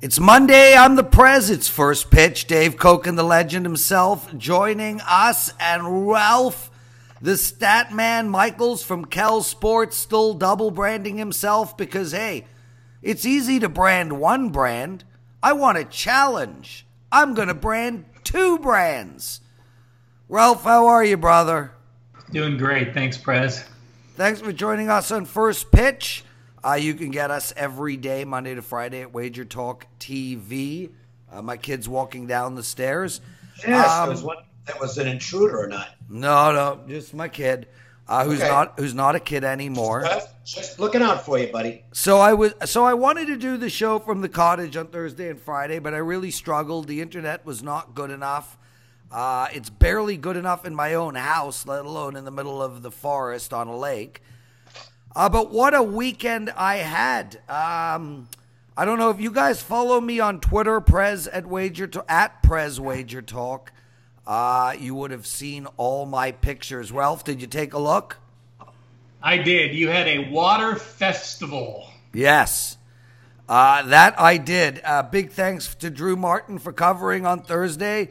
It's Monday. I'm the Prez. It's first pitch. Dave Cokin, the legend himself, joining us, and Ralph, the stat man Michaels from Kel Sports, still double branding himself because, hey, it's easy to brand one brand. I want a challenge. I'm going to brand two brands. Ralph, how are you, brother? Doing great. Thanks, Prez. Thanks for joining us on First Pitch. You can get us every day, Monday to Friday, at WagerTalk TV. My kid's walking down the stairs. Yes, there was one that was an intruder or not. No, just my kid, who's not a kid anymore. Just looking out for you, buddy. So I wanted to do the show from the cottage on Thursday and Friday, but I really struggled. The internet was not good enough. It's barely good enough in my own house, let alone in the middle of the forest on a lake. But what a weekend I had. I don't know if you guys follow me on Twitter, Prez at Prez WagerTalk. You would have seen all my pictures. Ralph, did you take a look? I did. You had a water festival. Yes, that I did. Big thanks to Drew Martin for covering on Thursday,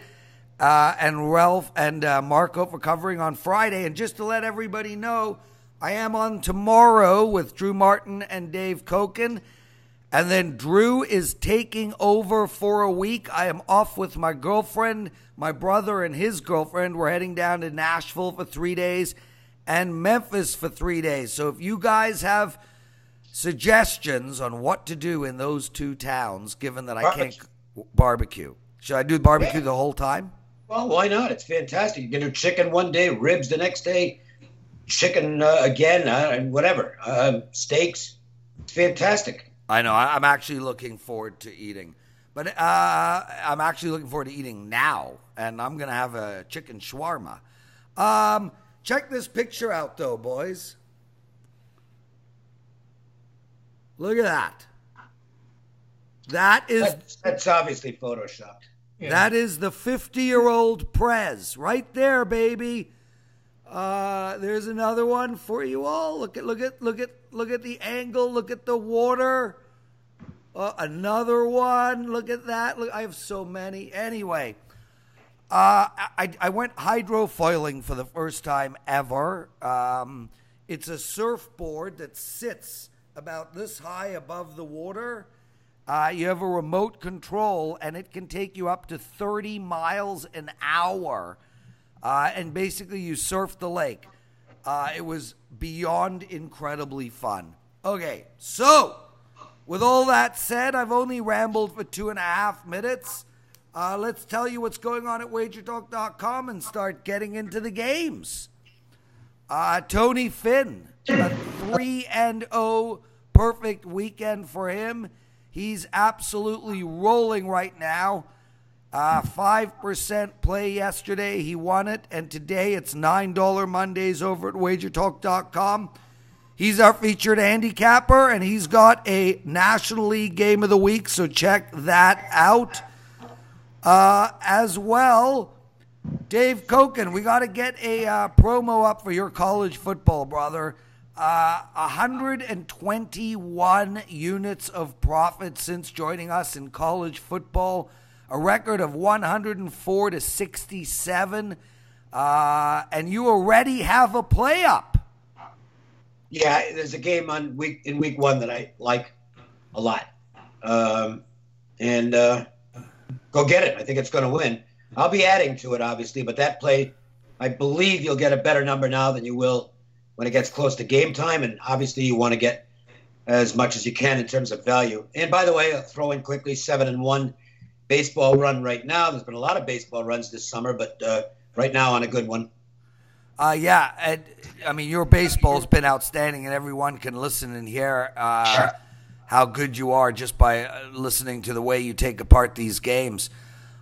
and Ralph and Marco for covering on Friday. And just to let everybody know, I am on tomorrow with Drew Martin and Dave Cokin, and then Drew is taking over for a week. I am off with my girlfriend, my brother, and his girlfriend. We're heading down to Nashville for 3 days and Memphis for 3 days. So if you guys have suggestions on what to do in those two towns, given that I can't barbecue, should I do barbecue the whole time? Well, why not? It's fantastic. You can do chicken one day, ribs the next day, chicken again, and whatever. Steaks. It's fantastic. I know. I'm actually looking forward to eating. But I'm actually looking forward to eating now. And I'm going to have a chicken shawarma. Check this picture out, though, boys. Look at that. That's obviously photoshopped. Yeah. That is the 50-year-old Prez. Right there, baby. There's another one for you all. Look at the angle. Look at the water. Another one. Look at that. Look, I have so many. Anyway, I went hydrofoiling for the first time ever. It's a surfboard that sits about this high above the water. You have a remote control, and it can take you up to 30 miles an hour. And basically you surf the lake. It was beyond incredibly fun. Okay, so with all that said, I've only rambled for 2.5 minutes. Let's tell you what's going on at WagerTalk.com and start getting into the games. Tony Finn, a 3-0 perfect weekend for him. He's absolutely rolling right now. 5% play yesterday. He won it. And today it's $9 Mondays over at WagerTalk.com. He's our featured handicapper, and he's got a National League Game of the Week, so check that out. As well, Dave Cokin, we got to get a promo up for your college football, brother. 121 units of profit since joining us in college football. A record of 104 to 67, and you already have a play up. Yeah, there's a game in week one that I like a lot, and go get it. I think it's going to win. I'll be adding to it, obviously, but that play, I believe you'll get a better number now than you will when it gets close to game time, and obviously you want to get as much as you can in terms of value. And by the way, I'll throw in quickly 7-1. Baseball run right now. There's been a lot of baseball runs this summer, but right now on a good one. Yeah, I mean, your baseball's been outstanding, and everyone can listen and hear how good you are just by listening to the way you take apart these games.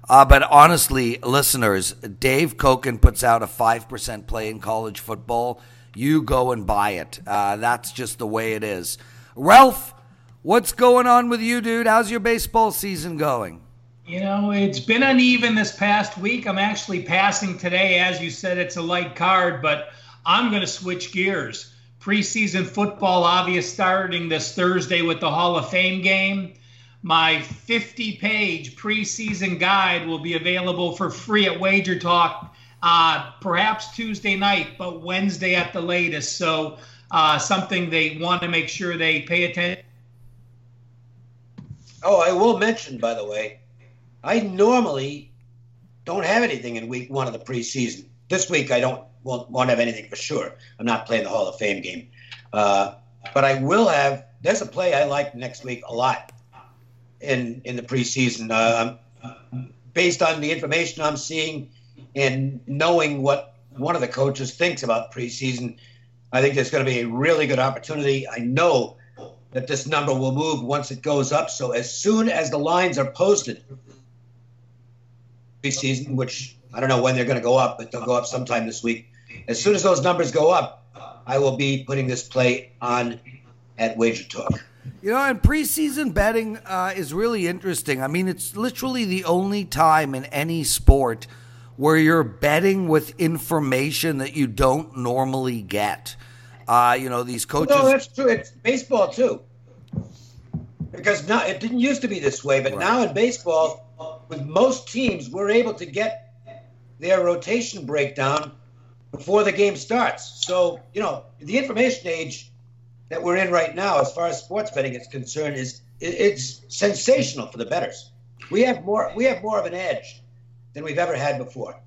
But honestly, listeners, Dave Cokin puts out a 5% play in college football. You go and buy it. That's just the way it is. Ralph, what's going on with you, dude? How's your baseball season going? You know, it's been uneven this past week. I'm actually passing today. As you said, it's a light card, but I'm going to switch gears. Preseason football, obvious, starting this Thursday with the Hall of Fame game. my 50-page preseason guide will be available for free at WagerTalk, perhaps Tuesday night, but Wednesday at the latest. So something they want to make sure they pay attention. Oh, I will mention, by the way, I normally don't have anything in week 1 of the preseason. This week I won't have anything for sure. I'm not playing the Hall of Fame game. But I will have, there's a play I like next week a lot in the preseason. Based on the information I'm seeing and knowing what one of the coaches thinks about preseason, I think there's going to be a really good opportunity. I know that this number will move once it goes up. So as soon as the lines are posted preseason, which I don't know when they're going to go up, but they'll go up sometime this week. As soon as those numbers go up, I will be putting this play on at WagerTalk. And preseason betting is really interesting. I mean, it's literally the only time in any sport where you're betting with information that you don't normally get. These coaches. No, that's true. It's baseball too. Because now it didn't used to be this way, but now in baseball, with most teams, we're able to get their rotation breakdown before the game starts. So, the information age that we're in right now, as far as sports betting is concerned, it's sensational for the bettors. We have more of an edge than we've ever had before.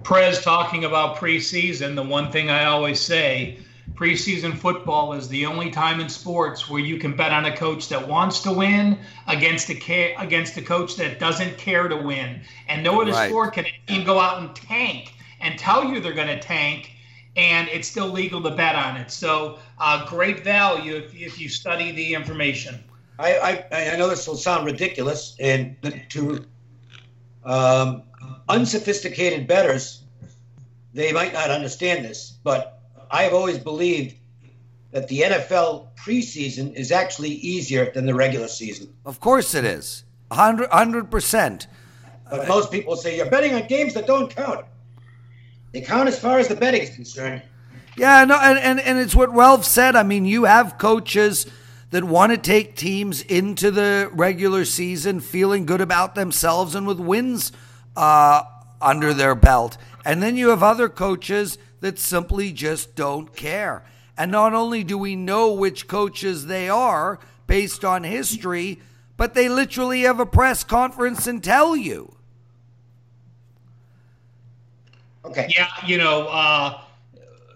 Prez talking about preseason, the one thing I always say, preseason football is the only time in sports where you can bet on a coach that wants to win against a coach that doesn't care to win. And no other sport can a team go out and tank and tell you they're going to tank, and it's still legal to bet on it. So great value if you study the information. I know this will sound ridiculous, and to unsophisticated bettors, they might not understand this, but I have always believed that the NFL preseason is actually easier than the regular season. Of course it is. 100%. But most people say you're betting on games that don't count. They count as far as the betting is concerned. Yeah, no, and it's what Ralph said. I mean, you have coaches that want to take teams into the regular season feeling good about themselves and with wins under their belt. And then you have other coaches that simply just don't care. And not only do we know which coaches they are based on history, but they literally have a press conference and tell you. Okay. Yeah,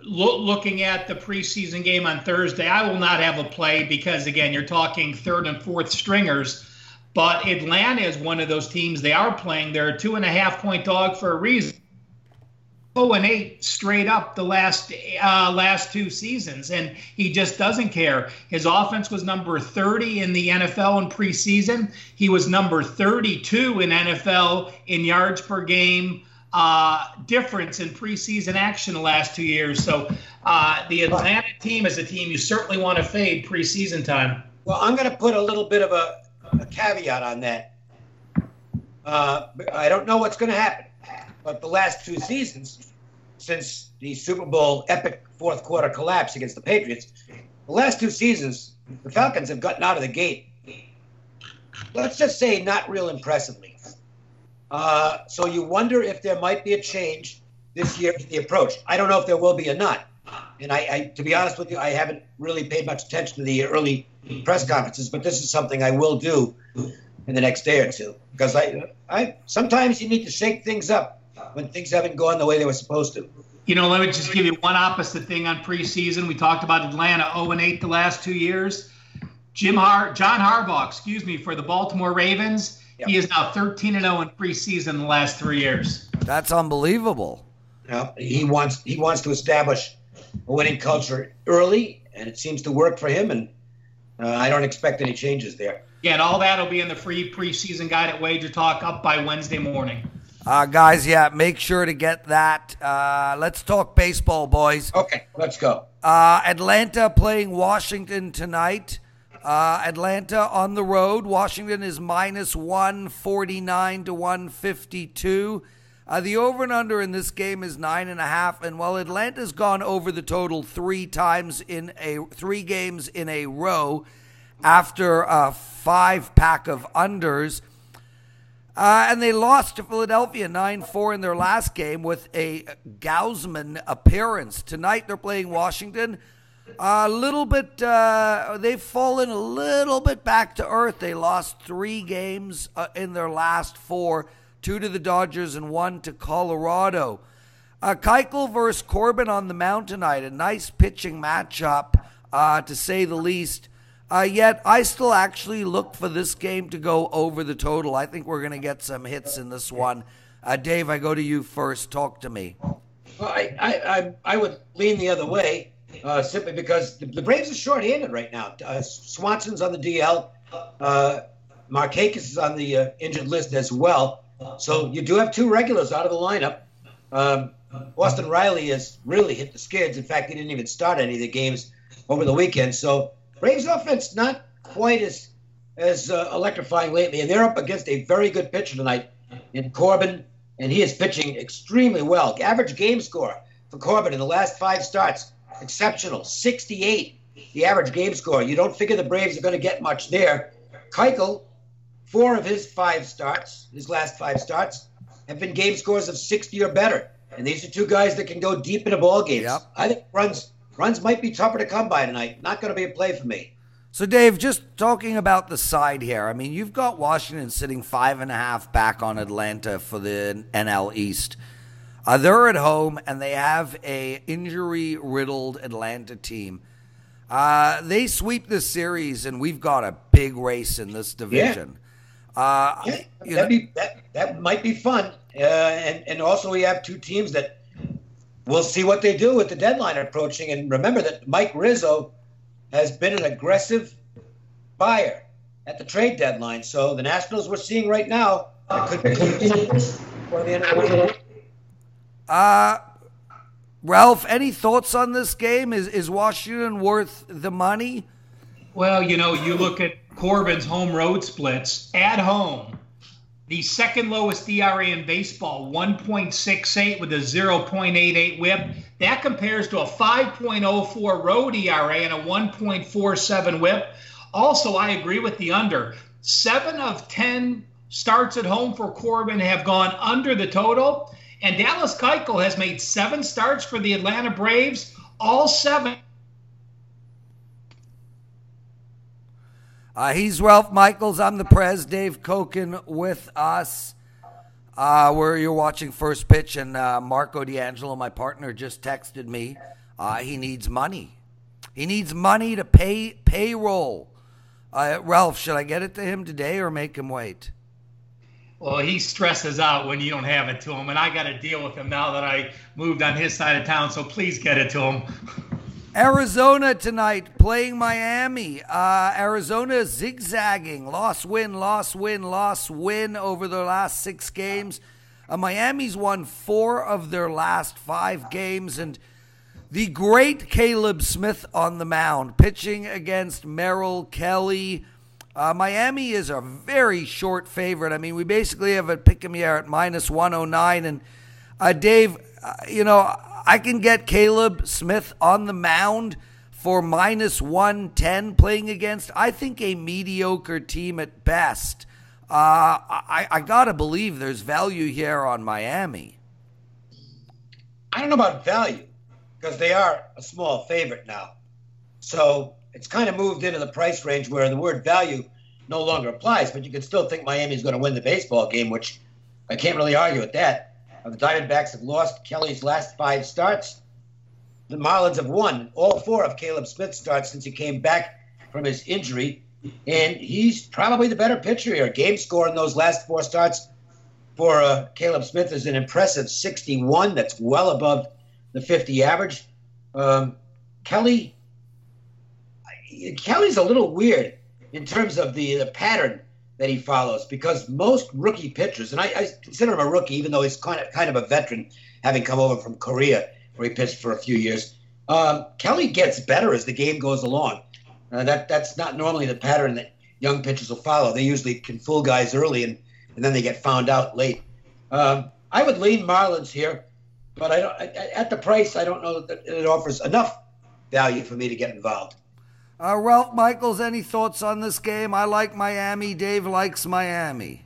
looking at the preseason game on Thursday, I will not have a play because, again, you're talking third and fourth stringers. But Atlanta is one of those teams they are playing. They're a 2.5-point dog for a reason. 0-8 straight up the last 2 seasons, and he just doesn't care. His offense was number 30 in the NFL in preseason. He was number 32 in NFL in yards per game difference in preseason action the last 2 years. So the Atlanta team is a team you certainly want to fade preseason time. Well, I'm going to put a little bit of a caveat on that. I don't know what's going to happen, but the last 2 seasons, since the Super Bowl epic fourth quarter collapse against the Patriots, the last 2 seasons, the Falcons have gotten out of the gate, let's just say, not real impressively. So you wonder if there might be a change this year in the approach. I don't know if there will be or not. And I to be honest with you, I haven't really paid much attention to the early press conferences, but this is something I will do in the next day or two. Because I sometimes you need to shake things up when things haven't gone the way they were supposed to. Let me just give you one opposite thing on preseason. We talked about Atlanta 0-8 the last 2 years. John Harbaugh, for the Baltimore Ravens. Yep. He is now 13-0 in preseason the last 3 years. That's unbelievable. He wants to establish a winning culture early, and it seems to work for him, and I don't expect any changes there. Yeah, and all that will be in the free preseason guide at WagerTalk up by Wednesday morning. Guys, make sure to get that. Let's talk baseball, boys. Okay, let's go. Atlanta playing Washington tonight. Atlanta on the road. Washington is minus 149 to 152. The over and under in this game is 9.5. And while Atlanta's gone over the total 3 games in a row, after a 5-pack of unders. And they lost to Philadelphia 9-4 in their last game with a Gausman appearance. Tonight they're playing Washington. A little bit, they've fallen a little bit back to earth. They lost 3 games in their last 4, 2 to the Dodgers and 1 to Colorado. Keuchel versus Corbin on the mound tonight. A nice pitching matchup, to say the least. Yet I still actually look for this game to go over the total. I think we're going to get some hits in this one. Dave, I go to you first. Talk to me. Well, I would lean the other way, simply because the Braves are short-handed right now. Swanson's on the DL. Markakis is on the injured list as well. So you do have 2 regulars out of the lineup. Austin Riley has really hit the skids. In fact, he didn't even start any of the games over the weekend. So Braves offense not quite as electrifying lately, and they're up against a very good pitcher tonight in Corbin, and he is pitching extremely well. Average game score for Corbin in the last 5 starts, exceptional, 68. The average game score. You don't figure the Braves are going to get much there. Keuchel, 4 of his 5 starts, his last 5 starts, have been game scores of 60 or better, and these are 2 guys that can go deep into ball games. Yep. I think runs might be tougher to come by tonight. Not going to be a play for me. So, Dave, just talking about the side here, I mean, you've got Washington sitting 5.5 back on Atlanta for the NL East. They're at home, and they have a injury-riddled Atlanta team. They sweep this series, and we've got a big race in this division. That might be fun. And also we have 2 teams that we'll see what they do with the deadline approaching. And remember that Mike Rizzo has been an aggressive buyer at the trade deadline. So the Nationals we're seeing right now could be before the end of the week. Ralph, any thoughts on this game? Is Washington worth the money? Well, you look at Corbin's home road splits at home. The second lowest ERA in baseball, 1.68 with a 0.88 whip. That compares to a 5.04 road ERA and a 1.47 whip. Also, I agree with the under. 7 of 10 starts at home for Corbin have gone under the total. And Dallas Keuchel has made 7 starts for the Atlanta Braves, all 7. He's Ralph Michaels. I'm the Prez. Dave Cokin with us. Where you're watching First Pitch, and Marco D'Angelo, my partner, just texted me. He needs money. He needs money to pay payroll. Ralph, should I get it to him today or make him wait? Well, he stresses out when you don't have it to him, and I got to deal with him now that I moved on his side of town, so please get it to him. Arizona tonight playing Miami. Arizona zigzagging. Loss, win over their last 6 games. Miami's won 4 of their last 5 games. And the great Caleb Smith on the mound, pitching against Merrill Kelly. Miami is a very short favorite. I mean, we basically have a pick 'em here at -109. And Dave, I can get Caleb Smith on the mound for -110 playing against, I think, a mediocre team at best. I got to believe there's value here on Miami. I don't know about value because they are a small favorite now. So it's kind of moved into the price range where the word value no longer applies, but you can still think Miami's going to win the baseball game, which I can't really argue with that. The Diamondbacks have lost Kelly's last 5 starts. The Marlins have won all 4 of Caleb Smith's starts since he came back from his injury. And he's probably the better pitcher here. Game score in those last 4 starts for Caleb Smith is an impressive 61. That's well above the 50 average. Kelly's a little weird in terms of the pattern that he follows, because most rookie pitchers, and I consider him a rookie even though he's kind of a veteran, having come over from Korea where he pitched for a few years. Kelly gets better as the game goes along. That's not normally the pattern that young pitchers will follow. They usually can fool guys early and then they get found out late. I would lean Marlins here, but at the price, I don't know that it offers enough value for me to get involved. Ralph Michaels, any thoughts on this game? I like Miami. Dave likes Miami.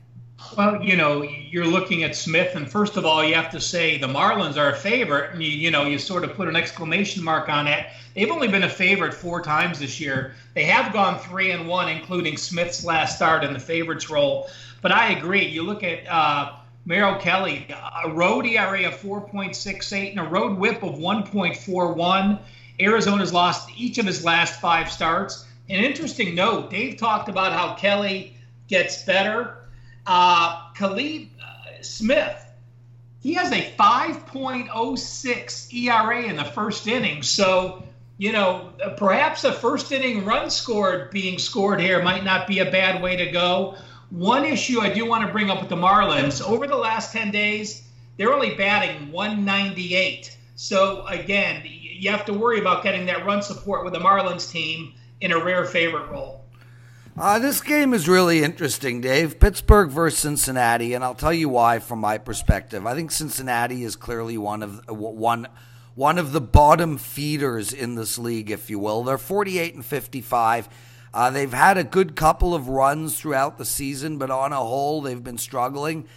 Well, you're looking at Smith, and first of all, you have to say the Marlins are a favorite, and you sort of put an exclamation mark on that. They've only been a favorite 4 times this year. They have gone 3-1, including Smith's last start in the favorites role. But I agree. You look at Merrill Kelly, a road ERA of 4.68 and a road WHIP of 1.41. Arizona's lost each of his last 5 starts. An interesting note: Dave talked about how Kelly gets better. Khalid Smith, he has a 5.06 ERA in the first inning. So, perhaps a first inning run being scored here might not be a bad way to go. One issue I do want to bring up with the Marlins, over the last 10 days, they're only batting 198. So, again, you have to worry about getting that run support with the Marlins team in a rare favorite role. This game is really interesting, Dave. Pittsburgh versus Cincinnati, and I'll tell you why from my perspective. I think Cincinnati is clearly one of the bottom feeders in this league, if you will. They're 48-55. They've had a good couple of runs throughout the season, but on a whole, they've been struggling.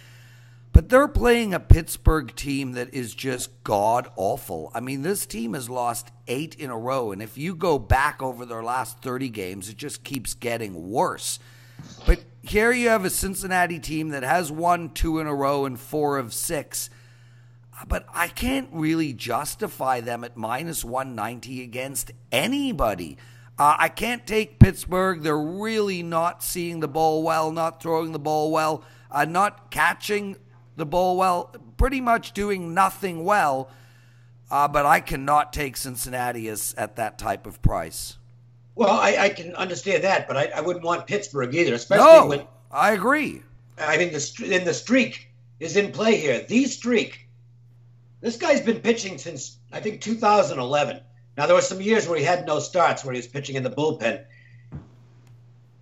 But they're playing a Pittsburgh team that is just god-awful. I mean, this team has lost 8 in a row, and if you go back over their last 30 games, it just keeps getting worse. But here you have a Cincinnati team that has won 2 in a row and 4 of 6. But I can't really justify them at minus 190 against anybody. I can't take Pittsburgh. They're really not seeing the ball well, not throwing the ball well, not catching the ball well, pretty much doing nothing well. But I cannot take Cincinnati at that type of price. Well, I can understand that, but I wouldn't want Pittsburgh either, especially when I agree. I mean, the streak is in play here. The streak. This guy's been pitching since, I think, 2011. Now, there were some years where he had no starts, where he was pitching in the bullpen.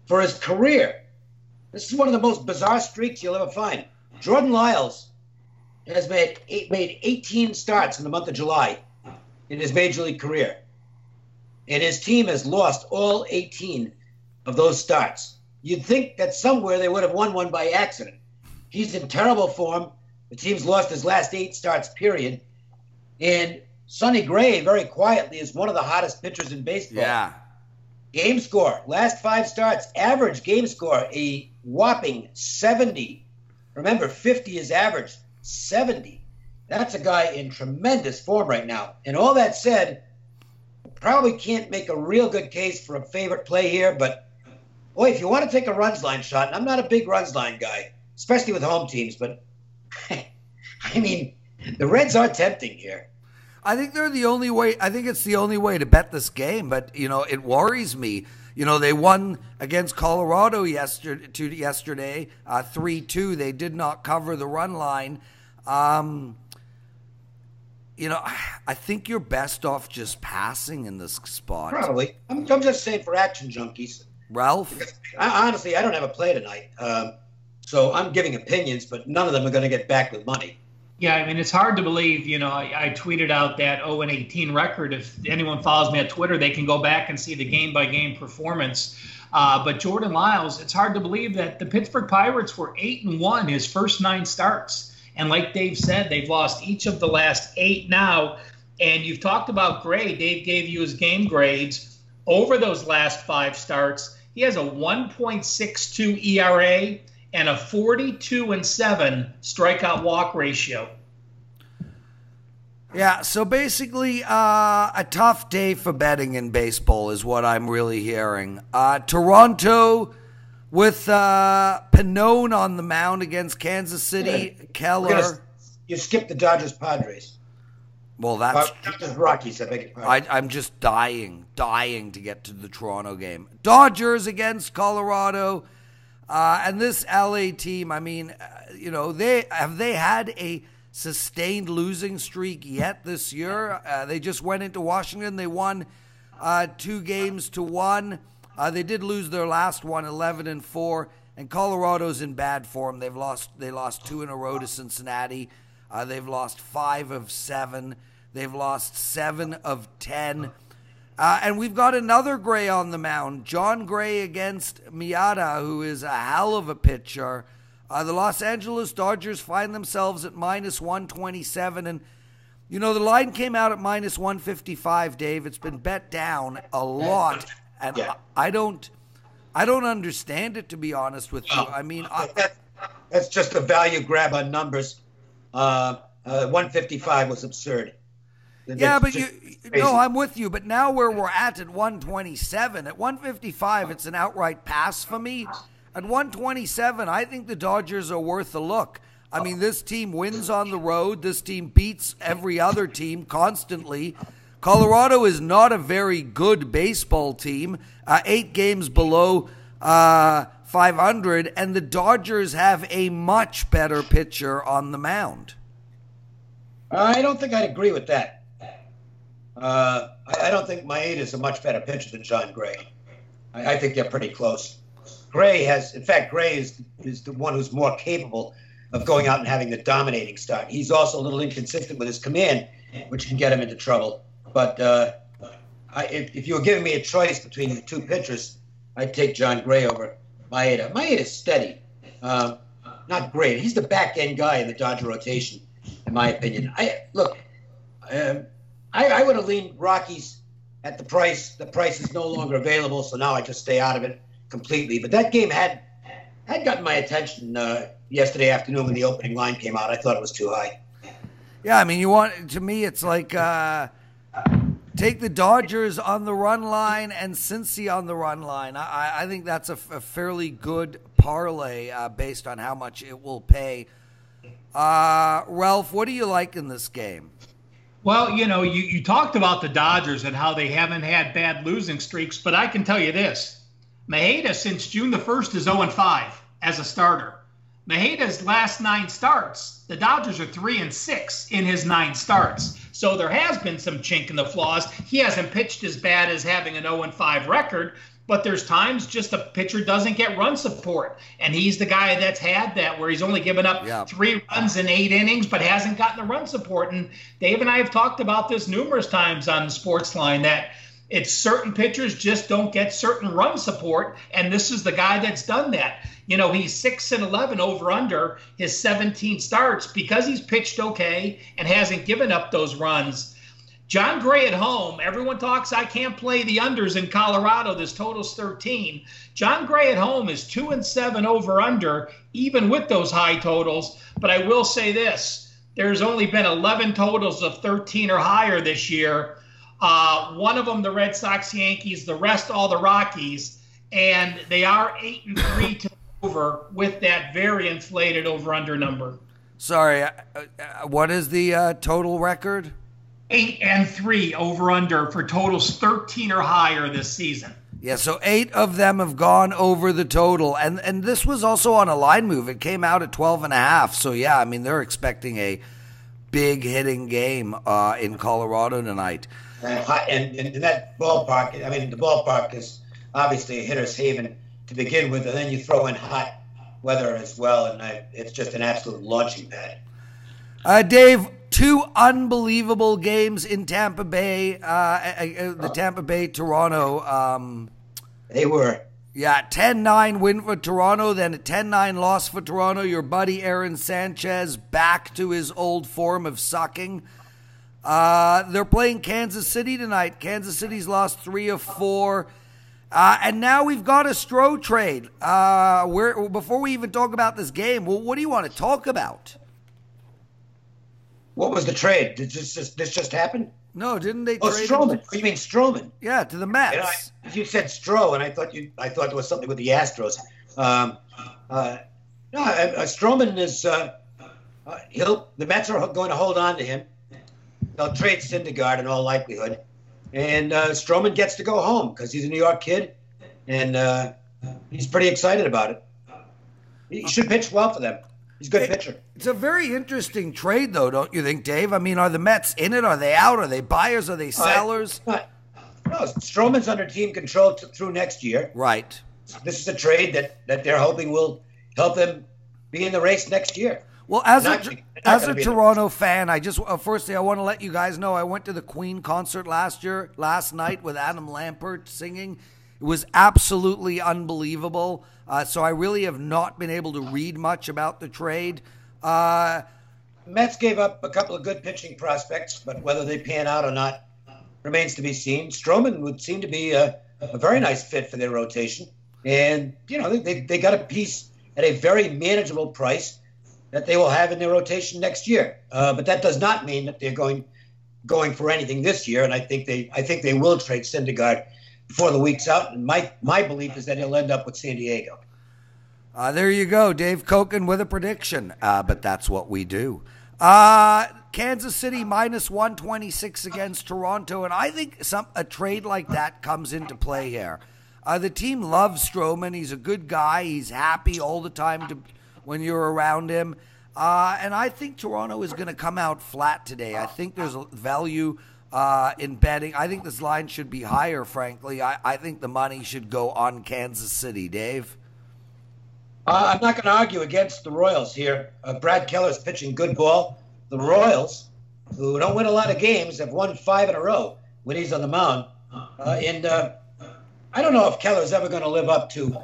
For his career, this is one of the most bizarre streaks you'll ever find. Jordan Lyles has made 18 starts in the month of July in his major league career. And his team has lost all 18 of those starts. You'd think that somewhere they would have won one by accident. He's in terrible form. The team's lost his last 8 starts, period. And Sonny Gray, very quietly, is one of the hottest pitchers in baseball. Yeah. Game score, last 5 starts, average game score, a whopping 70. Remember, 50 is average, 70. That's a guy in tremendous form right now. And all that said, probably can't make a real good case for a favorite play here, but boy, if you want to take a runs line shot, and I'm not a big runs line guy, especially with home teams, but I mean, the Reds are tempting here. I think they're the only way. I think it's the only way to bet this game, but it worries me. They won against Colorado yesterday, 3-2. They did not cover the run line. I think you're best off just passing in this spot. Probably. I'm just saying for action junkies. Ralph? Honestly, I don't have a play tonight. So I'm giving opinions, but none of them are going to get back with money. Yeah, I mean, it's hard to believe, I tweeted out that 0-18 record. If anyone follows me on Twitter, they can go back and see the game-by-game performance. But Jordan Lyles, it's hard to believe that the Pittsburgh Pirates were 8-1 his first 9 starts. And like Dave said, they've lost each of the last 8 now. And you've talked about Gray. Dave gave you his game grades. Over those last 5 starts, he has a 1.62 ERA and a 42-7 strikeout walk ratio. Yeah, so basically a tough day for betting in baseball is what I'm really hearing. Toronto with Pannone on the mound against Kansas City. Keller. You skipped the Dodgers-Padres. Well, that's Rockies. I beg your pardon. I'm just dying to get to the Toronto game. Dodgers against Colorado. And this LA team, I mean, they had a sustained losing streak yet this year. They just went into Washington. They won 2-1. They did lose their last one, 11-4. And Colorado's in bad form. They lost 2 in a row to Cincinnati. They've lost 5 of 7. They've lost 7 of 10. And we've got another Gray on the mound, John Gray against Miata, who is a hell of a pitcher. The Los Angeles Dodgers find themselves at minus 127. And, you know, the line came out at minus 155, Dave. It's been bet down a lot. And I don't understand it, to be honest with you. I mean, that's just a value grab on numbers. 155 was absurd. Yeah, but no, I'm with you. But now where we're at 127, at 155, it's an outright pass for me. At 127, I think the Dodgers are worth a look. I mean, this team wins on the road. This team beats every other team constantly. Colorado is not a very good baseball team, 8 games below 500, and the Dodgers have a much better pitcher on the mound. I don't think I'd agree with that. I don't think Maeda is a much better pitcher than John Gray. I think they're pretty close. Gray is the one who's more capable of going out and having the dominating start. He's also a little inconsistent with his command, which can get him into trouble. But if you were giving me a choice between the two pitchers, I'd take John Gray over Maeda. Maeda's steady, not great. He's the back-end guy in the Dodger rotation, in my opinion. I would have leaned Rockies at the price. The price is no longer available, so now I just stay out of it completely. But that game had gotten my attention yesterday afternoon when the opening line came out. I thought it was too high. Yeah, I mean, to me, it's like take the Dodgers on the run line and Cincy on the run line. I think that's a fairly good parlay based on how much it will pay. Ralph, what do you like in this game? Well, you know, you talked about the Dodgers and how they haven't had bad losing streaks, but I can tell you this. Maeda, since June the 1st, is 0-5 as a starter. Maeda's last 9 starts, the Dodgers are 3-6 in his 9 starts. So there has been some chink in the flaws. He hasn't pitched as bad as having an 0-5 record, but there's times just a pitcher doesn't get run support. And he's the guy that's had that, where he's only given up 3 runs in 8 innings, but hasn't gotten the run support. And Dave and I have talked about this numerous times on Sportsline, that it's certain pitchers just don't get certain run support. And this is the guy that's done that. You know, he's 6-11 over under his 17 starts because he's pitched okay and hasn't given up those runs. John Gray at home, everyone talks I can't play the unders in Colorado. This total's 13. John Gray at home is 2-7 over under, even with those high totals. But I will say this, there's only been 11 totals of 13 or higher this year. One of them, the Red Sox, Yankees, the rest, all the Rockies. And they are 8-3 to over with that very inflated over-under number. Sorry, what is the total record? 8-3 over-under for totals 13 or higher this season. Yeah, so 8 of them have gone over the total. And this was also on a line move. It came out at 12.5. So, yeah, I mean, they're expecting a big hitting game in Colorado tonight. And in that ballpark, I mean, the ballpark is obviously a hitter's haven to begin with, and then you throw in hot weather as well, and it's just an absolute launching pad. Dave, 2 unbelievable games in Tampa Bay, the Tampa Bay-Toronto. They were. Yeah, 10-9 win for Toronto, then a 10-9 loss for Toronto. Your buddy Aaron Sanchez back to his old form of sucking. They're playing Kansas City tonight. Kansas City's lost 3 of 4. And now we've got a Stroh trade. Before we even talk about this game, well, what do you want to talk about? What was the trade? Did this just happen? No, didn't they trade? Oh, Stroman. You mean Stroman? Yeah, to the Mets. You said Stroh, and I thought there was something with the Astros. Stroman is. The Mets are going to hold on to him. They'll trade Syndergaard in all likelihood. And Stroman gets to go home because he's a New York kid, and he's pretty excited about it. He should pitch well for them. He's a good pitcher. It's a very interesting trade, though, don't you think, Dave? I mean, are the Mets in it? Are they out? Are they buyers? Are they sellers? No, Stroman's under team control through next year. Right. This is a trade that they're hoping will help them be in the race next year. Well, as a Toronto fan, I just firstly I want to let you guys know I went to the Queen concert last night with Adam Lampert singing. It was absolutely unbelievable. So I really have not been able to read much about the trade. Mets gave up a couple of good pitching prospects, but whether they pan out or not remains to be seen. Stroman would seem to be a very nice fit for their rotation. And, they got a piece at a very manageable price that they will have in their rotation next year. But that does not mean that they're going for anything this year. And I think they will trade Syndergaard before the week's out. And my belief is that he'll end up with San Diego. There you go, Dave Cokin with a prediction. But that's what we do. Kansas City minus 126 against Toronto. And I think a trade like that comes into play here. The team loves Stroman. He's a good guy. He's happy all the time when you're around him. And I think Toronto is going to come out flat today. I think there's value in betting. I think this line should be higher, frankly. I think the money should go on Kansas City. Dave? I'm not going to argue against the Royals here. Brad Keller's pitching good ball. The Royals, who don't win a lot of games, have won 5 in a row when he's on the mound. And I don't know if Keller's ever going to live up to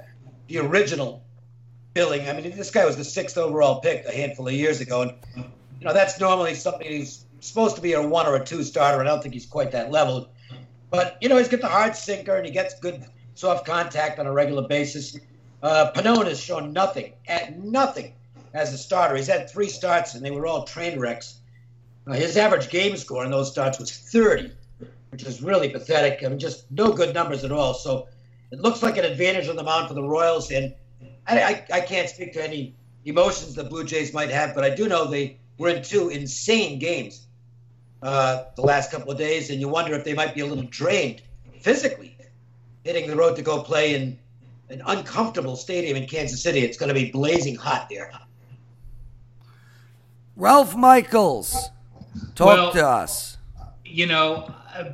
the original billing. I mean, this guy was the 6th overall pick a handful of years ago. And, that's normally something he's supposed to be a 1 or a 2 starter. And I don't think he's quite that level. But, he's got the hard sinker and he gets good soft contact on a regular basis. Pannone has shown nothing as a starter. He's had 3 starts and they were all train wrecks. His average game score in those starts was 30, which is really pathetic. I mean, just no good numbers at all. So it looks like an advantage on the mound for the Royals. And I can't speak to any emotions the Blue Jays might have, but I do know they were in 2 insane games the last couple of days, and you wonder if they might be a little drained physically hitting the road to go play in an uncomfortable stadium in Kansas City. It's going to be blazing hot there. Ralph Michaels, talk to us.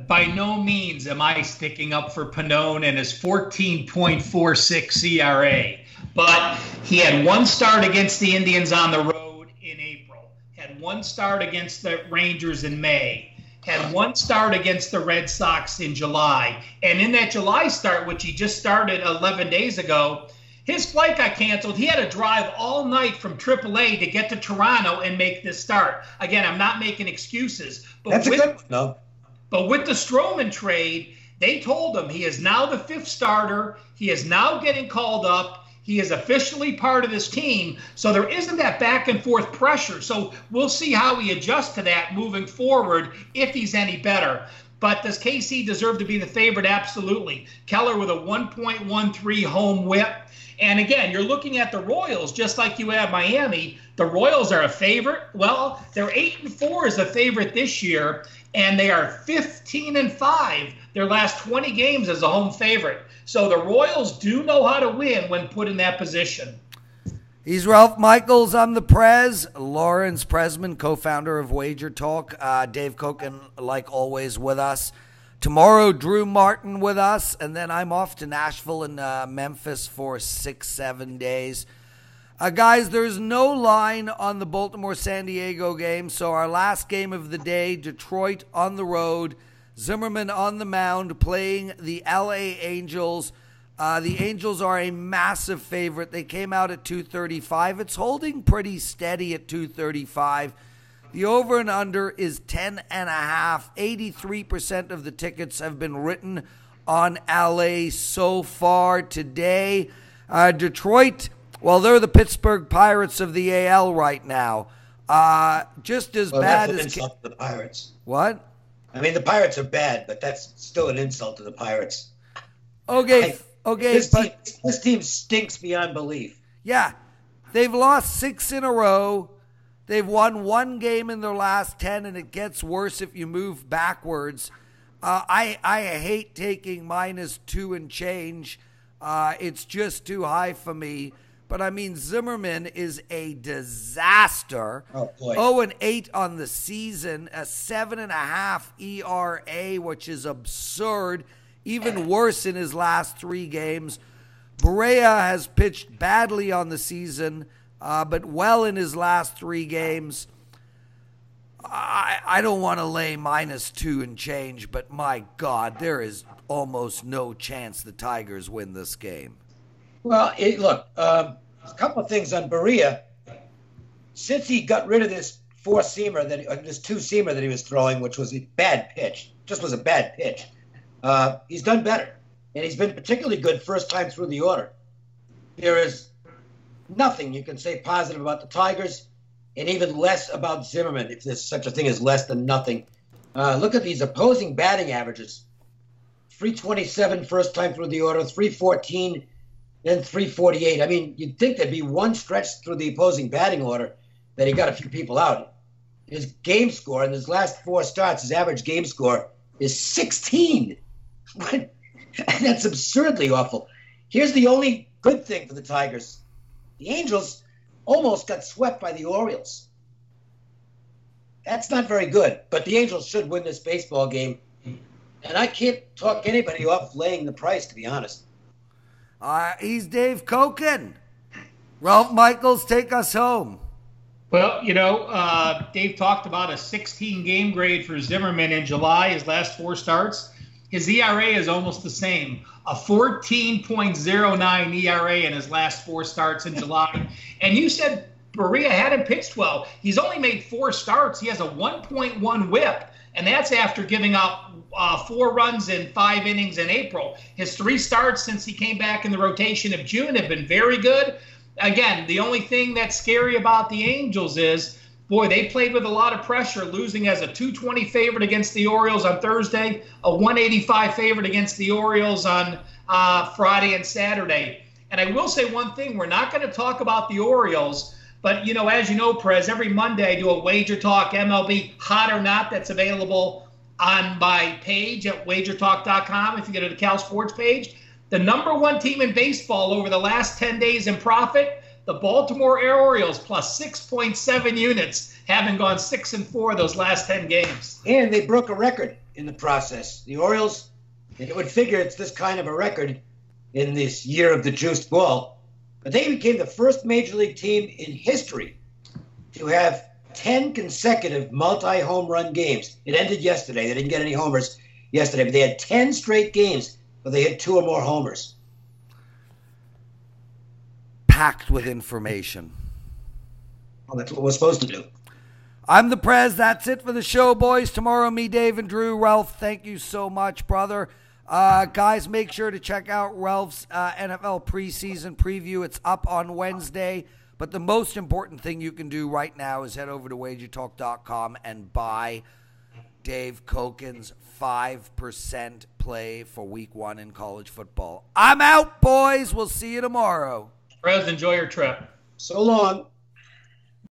By no means am I sticking up for Pannone and his 14.46 ERA. But he had 1 start against the Indians on the road in April, had 1 start against the Rangers in May, had 1 start against the Red Sox in July. And in that July start, which he just started 11 days ago, his flight got canceled. He had to drive all night from AAA to get to Toronto and make this start. Again, I'm not making excuses. But That's a good one, though. But with the Stroman trade, they told him he is now the 5th starter. He is now getting called up. He is officially part of this team. So there isn't that back and forth pressure. So we'll see how he adjusts to that moving forward if he's any better. But does KC deserve to be the favorite? Absolutely. Keller with a 1.13 home whip. And again, you're looking at the Royals just like you have Miami. The Royals are a favorite. Well, they're 8-4 as a favorite this year, and they are 15-5 their last 20 games as a home favorite. So the Royals do know how to win when put in that position. He's Ralph Michaels. I'm the Prez. Lawrence Presman, co-founder of WagerTalk. Dave Cokin, like always, with us. Tomorrow, Drew Martin with us, and then I'm off to Nashville and Memphis for 6-7 days. Guys, there's no line on the Baltimore-San Diego game, so our last game of the day, Detroit on the road, Zimmerman on the mound playing the LA Angels. The Angels are a massive favorite. They came out at 235. It's holding pretty steady at 235. The over and under is 10.5. 83% of the tickets have been written on LA so far today. Detroit, well, they're the Pittsburgh Pirates of the AL right now. Just as bad that's an as insult to the Pirates. What? I mean, the Pirates are bad, but that's still an insult to the Pirates. Okay. This team stinks beyond belief. Yeah, they've lost 6 in a row. They've won 1 game in their last 10, and it gets worse if you move backwards. I hate taking -2 and change. It's just too high for me. But, I mean, Zimmerman is a disaster. Oh, boy. 0-8 on the season, a 7.5 ERA, which is absurd. Even worse in his last 3 games. Berea has pitched badly on the season. but well in his last 3 games. I don't want to lay -2 and change, but my God, there is almost no chance the Tigers win this game. Well, look, a couple of things on Berea. Since he got rid of this this 2-seamer that he was throwing, which was a bad pitch, just was a bad pitch, he's done better. And he's been particularly good first time through the order. There is nothing you can say positive about the Tigers, and even less about Zimmerman, if there's such a thing as less than nothing. Look at these opposing batting averages. 327 first time through the order, 314, then 348. I mean, you'd think there'd be one stretch through the opposing batting order that he got a few people out. His game score in his last 4 starts, his average game score is 16. That's absurdly awful. Here's the only good thing for the Tigers. The Angels almost got swept by the Orioles. That's not very good, but the Angels should win this baseball game. And I can't talk anybody off laying the price, to be honest. He's Dave Cokin. Ralph Michaels, take us home. Well, Dave talked about a 16-game grade for Zimmerman in July, his last 4 starts. His ERA is almost the same, a 14.09 ERA in his last 4 starts in July. And you said Berea hadn't pitched well. He's only made 4 starts. He has a 1.1 whip, and that's after giving up 4 runs in 5 innings in April. His 3 starts since he came back in the rotation of June have been very good. Again, the only thing that's scary about the Angels is, boy, they played with a lot of pressure, losing as a 220 favorite against the Orioles on Thursday, a 185 favorite against the Orioles on Friday and Saturday. And I will say one thing, we're not going to talk about the Orioles, but, as you know, Prez, every Monday I do a WagerTalk MLB Hot or Not that's available on my page at WagerTalk.com if you go to the Cal Sports page. The number 1 team in baseball over the last 10 days in profit, the Baltimore Orioles, plus 6.7 units, having gone 6-4 those last 10 games. And they broke a record in the process. The Orioles, and it would figure it's this kind of a record in this year of the juiced ball, but they became the first major league team in history to have 10 consecutive multi-home run games. It ended yesterday. They didn't get any homers yesterday, but they had 10 straight games where they hit 2 or more homers. Packed with information. Well, that's what we're supposed to do. I'm the Prez. That's it for the show, boys. Tomorrow, me, Dave, and Drew. Ralph, thank you so much, brother. Guys, make sure to check out Ralph's NFL preseason preview. It's up on Wednesday. But the most important thing you can do right now is head over to WagerTalk.com and buy Dave Cokin's 5% play for Week 1 in college football. I'm out, boys. We'll see you tomorrow. Prez, enjoy your trip. So long.